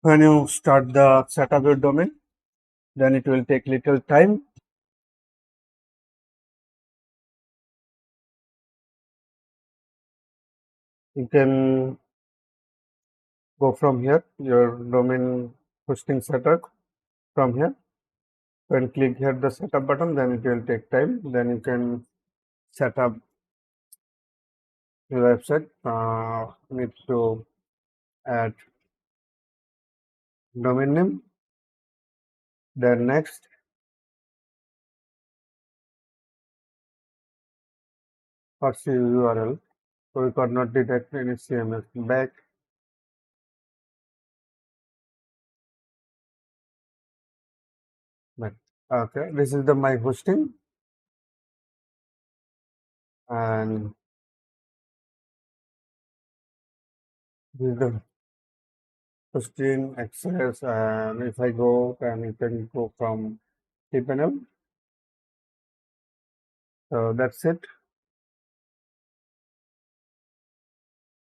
When you start the setup your domain, then it will take little time. You can go from here, your domain hosting setup from here. When click here the setup button, then it will take time. Then you can set up your website. Need to add domain name. Then next, what's your URL? So we could not detect any CMS. Back. Back. Okay, this is the my hosting, and this is the hosting access. And if I go, then you can go from cPanel. So that's it.